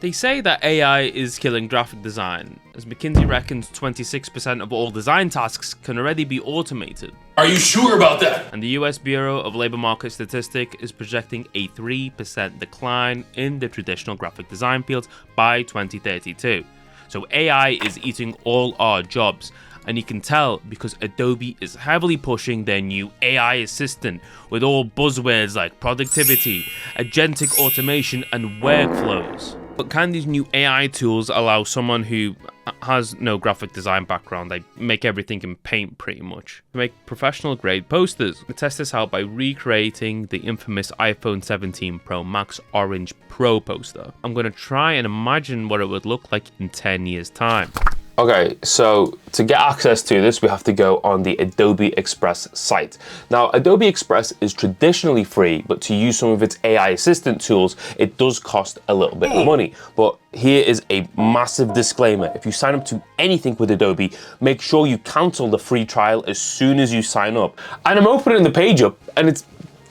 They say that AI is killing graphic design, as McKinsey reckons 26% of all design tasks can already be automated. Are you sure about that? And the US Bureau of Labor Market Statistics is projecting a 3% decline in the traditional graphic design fields by 2032. So AI is eating all our jobs, and you can tell because Adobe is heavily pushing their new AI assistant with all buzzwords like productivity, agentic automation, and workflows. But can these new AI tools allow someone who has no graphic design background, they make everything in Paint pretty much, to make professional grade posters? We test this out by recreating the infamous iPhone 17 Pro Max Orange Pro poster. I'm going to try and imagine what it would look like in 10 years time. Okay, so to get access to this, we have to go on the Adobe Express site. Now, Adobe Express is traditionally free, but to use some of its AI assistant tools, it does cost a little bit of money. But here is a massive disclaimer. If you sign up to anything with Adobe, make sure you cancel the free trial as soon as you sign up. And I'm opening the page up, and it's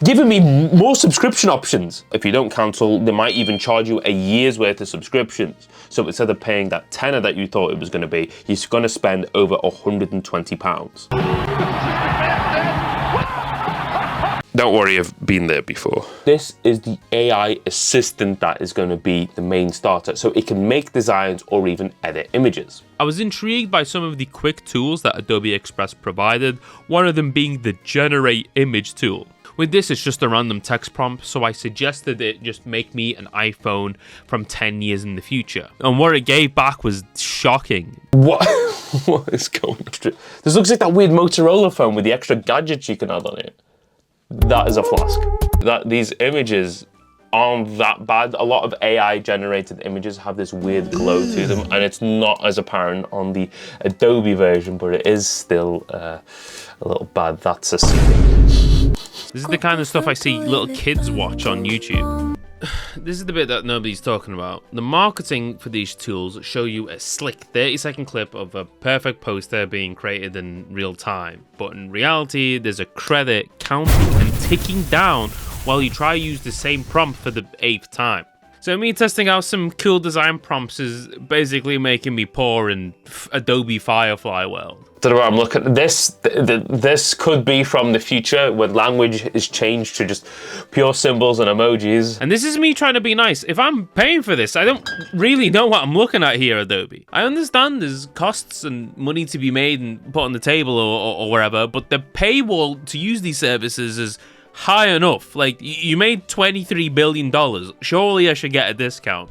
giving me more subscription options. If you don't cancel, they might even charge you a year's worth of subscriptions. So instead of paying that tenner that you thought it was going to be, you're going to spend over £120. Don't worry, I've been there before. This is the AI assistant that is going to be the main starter, so it can make designs or even edit images. I was intrigued by some of the quick tools that Adobe Express provided, one of them being the Generate Image tool. With this, it's just a random text prompt, so I suggested it just make me an iPhone from 10 years in the future. And what it gave back was shocking. What? What is going on? This looks like that weird Motorola phone with the extra gadgets you can add on it. That is a flask. These images aren't that bad. A lot of AI generated images have this weird glow to them, and it's not as apparent on the Adobe version, but it is still a little bad. That's a secret. This is the kind of stuff I see little kids watch on YouTube. This is the bit that nobody's talking about. The marketing for these tools show you a slick 30-second clip of a perfect poster being created in real time. But in reality, there's a credit counting and ticking down while you try to use the same prompt for the 8th time. So me testing out some cool design prompts is basically making me poor in Adobe Firefly world. Don't know what I'm looking at. This could be from the future when language is changed to just pure symbols and emojis. And this is me trying to be nice. If I'm paying for this, I don't really know what I'm looking at here, Adobe. I understand there's costs and money to be made and put on the table or wherever, but the paywall to use these services is high enough. Like, you made $23 billion. Surely I should get a discount.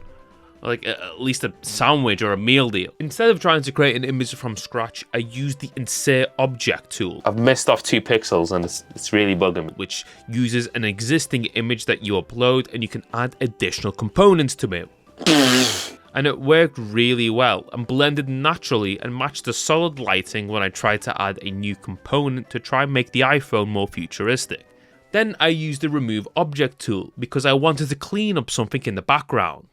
Like at least a sandwich or a meal deal. Instead of trying to create an image from scratch, I used the Insert Object tool. I've missed off 2 pixels and it's really bugging me. Which uses an existing image that you upload and you can add additional components to it. And it worked really well and blended naturally and matched the solid lighting when I tried to add a new component to try and make the iPhone more futuristic. Then I used the Remove Object tool because I wanted to clean up something in the background.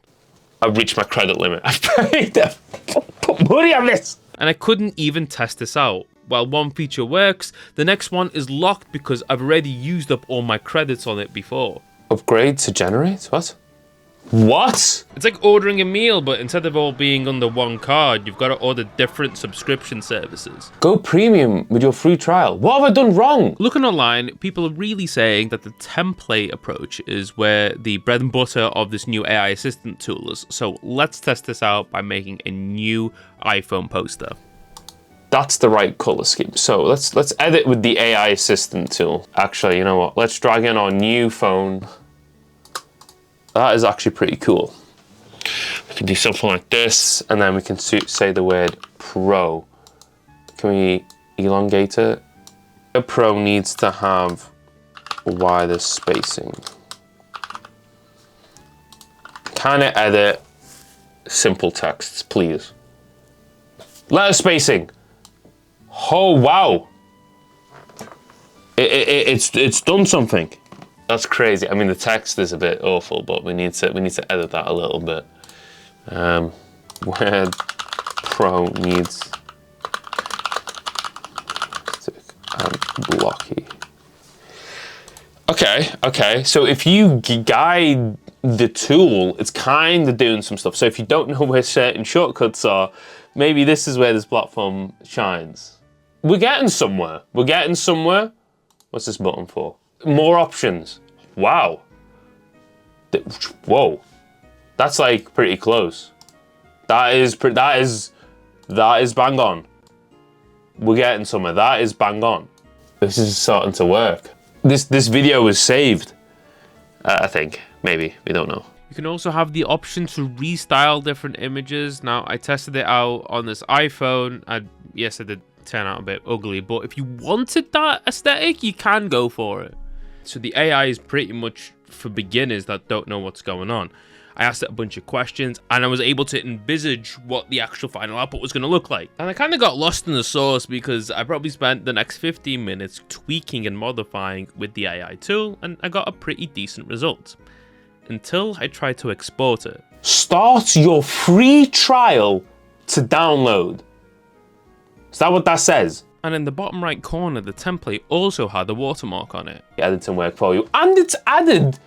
I've reached my credit limit. I've paid to put money on this. And I couldn't even test this out. While one feature works, the next one is locked because I've already used up all my credits on it before. Upgrade to generate? What? What? It's like ordering a meal, but instead of all being under one card, you've got to order different subscription services. Go premium with your free trial. What have I done wrong? Looking online, people are really saying that the template approach is where the bread and butter of this new AI assistant tool is. So let's test this out by making a new iPhone poster. That's the right color scheme. So let's edit with the AI assistant tool. Actually, you know what? Let's drag in our new phone. That is actually pretty cool. We can do something like this, and then we can say the word Pro. Can we elongate it? A Pro needs to have wider spacing. Can it edit simple texts, please? Letter spacing. Oh wow! It's done something. That's crazy. I mean, the text is a bit awful, but we need to edit that a little bit. Word Pro needs thick and blocky. Okay. So if you guide the tool, it's kind of doing some stuff. So if you don't know where certain shortcuts are, maybe this is where this platform shines. We're getting somewhere. What's this button for? More options. Wow. Whoa. That's like pretty close. That is bang on. We're getting somewhere. That is bang on. This is starting to work. This video was saved. I think, maybe, we don't know. You can also have the option to restyle different images. Now, I tested it out on this iPhone, and yes, it did turn out a bit ugly, but if you wanted that aesthetic, you can go for it. So the AI is pretty much for beginners that don't know what's going on. I asked it a bunch of questions, and I was able to envisage what the actual final output was going to look like. And I kind of got lost in the sauce because I probably spent the next 15 minutes tweaking and modifying with the AI tool, and I got a pretty decent result. Until I tried to export it. Start your free trial to download. Is that what that says? And in the bottom right corner, the template also had a watermark on it. Editing work for you, and it's added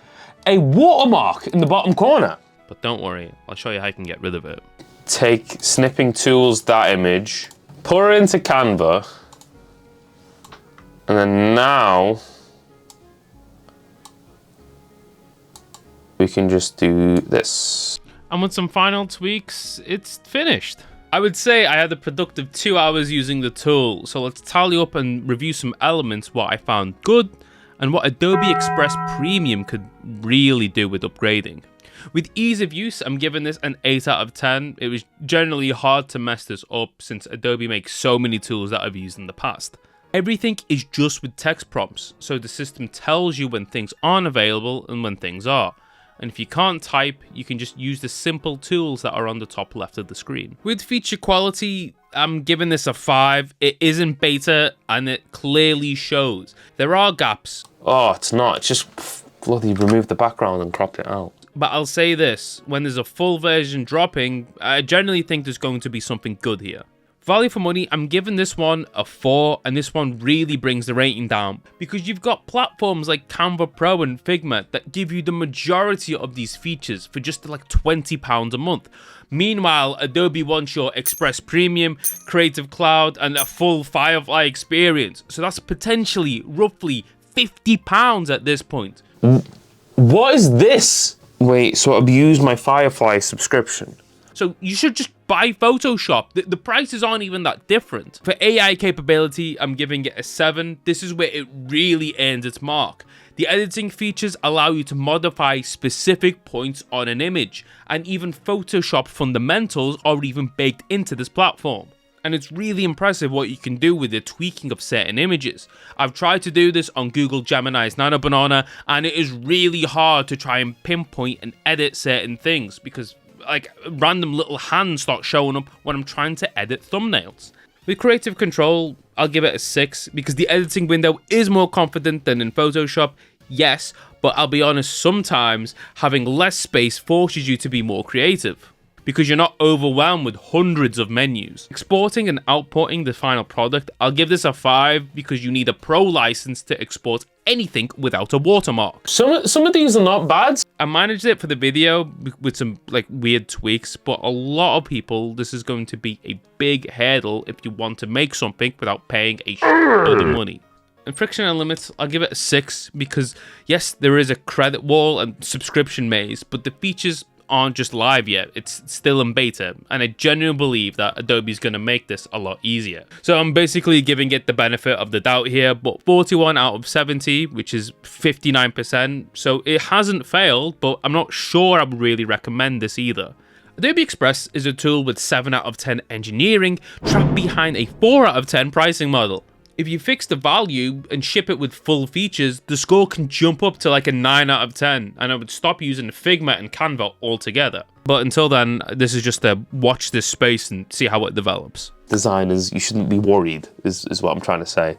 a watermark in the bottom corner. But don't worry, I'll show you how you can get rid of it. Take snipping tools, that image, put it into Canva, and then now we can just do this. And with some final tweaks, it's finished. I would say I had a productive 2 hours using the tool, so let's tally up and review some elements, what I found good, and what Adobe Express Premium could really do with upgrading. With ease of use, I'm giving this an 8 out of 10. It was generally hard to mess this up since Adobe makes so many tools that I've used in the past. Everything is just with text prompts, so the system tells you when things aren't available and when things are. And if you can't type, you can just use the simple tools that are on the top left of the screen. With feature quality, I'm giving this a 5. It isn't beta, and it clearly shows. There are gaps. Oh, it's not. It's just bloody removed the background and cropped it out. But I'll say this, when there's a full version dropping, I generally think there's going to be something good here. Value for money, I'm giving this one a 4, and this one really brings the rating down because you've got platforms like Canva Pro and Figma that give you the majority of these features for just like £20 a month. Meanwhile, Adobe wants your Express Premium, Creative Cloud, and a full Firefly experience. So that's potentially roughly £50 at this point. What is this? Wait, so I've used my Firefly subscription. So you should just buy Photoshop. The prices aren't even that different. For AI capability, I'm giving it a 7. This is where it really earns its mark. The editing features allow you to modify specific points on an image, and even Photoshop fundamentals are even baked into this platform. And it's really impressive what you can do with the tweaking of certain images. I've tried to do this on Google Gemini's Nano Banana, and it is really hard to try and pinpoint and edit certain things because like random little hands start showing up when I'm trying to edit thumbnails. With Creative Control, I'll give it a 6 because the editing window is more confident than in Photoshop, yes, but I'll be honest, sometimes having less space forces you to be more creative because you're not overwhelmed with hundreds of menus. Exporting and outputting the final product, I'll give this a 5 because you need a pro license to export anything without a watermark. Some of these are not bad. I managed it for the video with some like weird tweaks, but a lot of people, this is going to be a big hurdle if you want to make something without paying a shitload of money. And friction and limits, I'll give it a 6 because yes, there is a credit wall and subscription maze, but the features aren't just live yet, it's still in beta, and I genuinely believe that Adobe's going to make this a lot easier. So I'm basically giving it the benefit of the doubt here, but 41 out of 70, which is 59%, so it hasn't failed, but I'm not sure I would really recommend this either. Adobe Express is a tool with 7 out of 10 engineering, trapped behind a 4 out of 10 pricing model. If you fix the value and ship it with full features, the score can jump up to like a 9 out of 10, and I would stop using Figma and Canva altogether. But until then, this is just to watch this space and see how it develops. Designers, you shouldn't be worried, is what I'm trying to say.